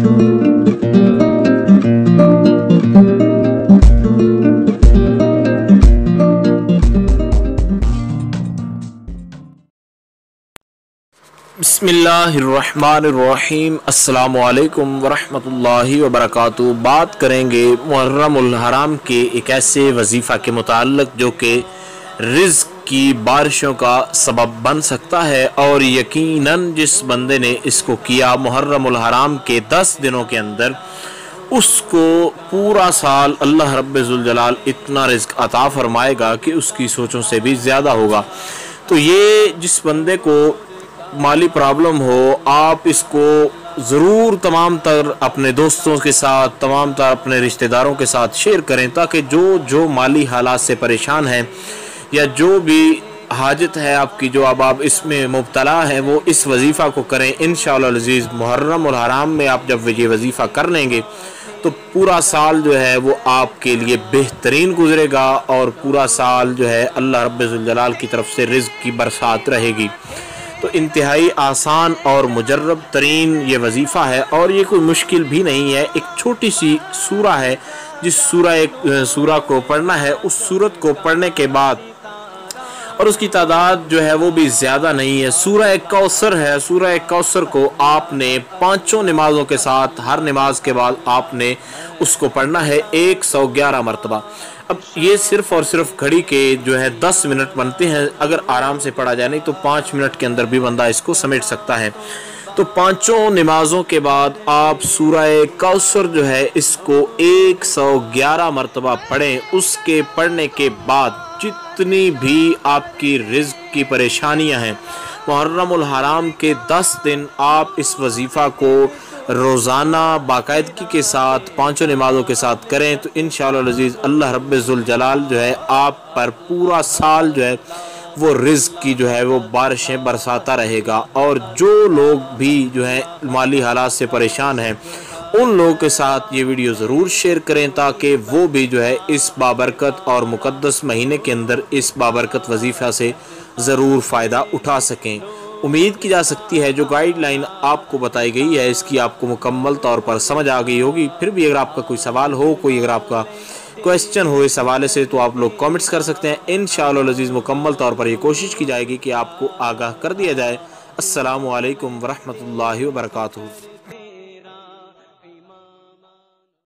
बिस्मिल्लाहिर्रहमानिर्रहीम। अस्सलाम वालेकुम वरहमतुल्लाहि वबरकातुहू। बात करेंगे मुहर्रम उल हराम के एक ऐसे वजीफ़ा के मुताल्लिक़ जो कि रिज़्क़ की बारिशों का सबब बन सकता है, और यकीनन जिस बंदे ने इसको किया मुहर्रम उल हराम के 10 दिनों के अंदर, उसको पूरा साल अल्लाह रब्बुल ज़ुल जलाल इतना रिज़्क़ अता फरमाएगा कि उसकी सोचों से भी ज़्यादा होगा। तो ये जिस बंदे को माली प्रॉब्लम हो, आप इसको ज़रूर तमाम तर अपने दोस्तों के साथ, तमाम तर अपने रिश्तेदारों के साथ शेयर करें, ताकि जो माली हालात से परेशान हैं या जो भी हाजत है आपकी, जो अब आप इसमें मुब्तला हैं, वो इस वजीफ़ा को करें। इंशाअल्लाह अज़ीज़ मुहर्रम और हराम में आप जब ये वजीफ़ा कर लेंगे तो पूरा साल जो है वो आपके लिए बेहतरीन गुजरेगा, और पूरा साल जो है अल्लाह रब्बुल ज़ुल जलाल की तरफ से रिज़्क़ की बरसात रहेगी। तो इंतहाई आसान और मुजर्रब तरीन ये वजीफ़ा है, और ये कोई मुश्किल भी नहीं है। एक छोटी सी सूरा है, जिस सूरा को पढ़ना है, उस सूरत को पढ़ने के बाद, और उसकी तादाद जो है वो भी ज़्यादा नहीं है। सूरा कौसर है। सूरा कौसर को आपने 5 नमाज़ों के साथ, हर नमाज के बाद आपने उसको पढ़ना है 111 मरतबा। अब ये सिर्फ़ और सिर्फ घड़ी के जो है 10 मिनट बनते हैं, अगर आराम से पढ़ा जाए, नहीं तो 5 मिनट के अंदर भी बंदा इसको समेट सकता है। तो 5 नमाज़ों के बाद आप सूरा कौसर जो है इसको 111 मरतबा पढ़ें। उसके पढ़ने के बाद जितनी भी आपकी रिज़्क़ की परेशानियां हैं, मुहर्रम उल हराम के 10 दिन आप इस वजीफ़ा को रोज़ाना बाकायदगी के साथ 5 नमाज़ों के साथ करें, तो इंशाअल्लाह अज़ीज़ अल्लाह रब्बुल ज़ुल जलाल जो है आप पर पूरा साल जो है वो रिज़्क़ की जो है वो बारिशें बरसाता रहेगा। और जो लोग भी जो है माली हालात से परेशान हैं, उन लोगों के साथ ये वीडियो ज़रूर शेयर करें, ताकि वो भी जो है इस बाबरकत और मुक़द्दस महीने के अंदर इस बाबरकत वजीफ़ा से ज़रूर फ़ायदा उठा सकें। उम्मीद की जा सकती है जो गाइडलाइन आपको बताई गई है, इसकी आपको मुकम्मल तौर पर समझ आ गई होगी। फिर भी अगर आपका कोई सवाल हो, कोई अगर आपका क्वेश्चन हो इस हवाले से, तो आप लोग कमेंट्स कर सकते हैं। इंशाअल्लाह अज़ीज़ मुकम्मल तौर पर ये कोशिश की जाएगी कि आपको आगाह कर दिया जाए। अस्सलामु अलैकुम वरहमतुल्लाहि वबरकातुहू।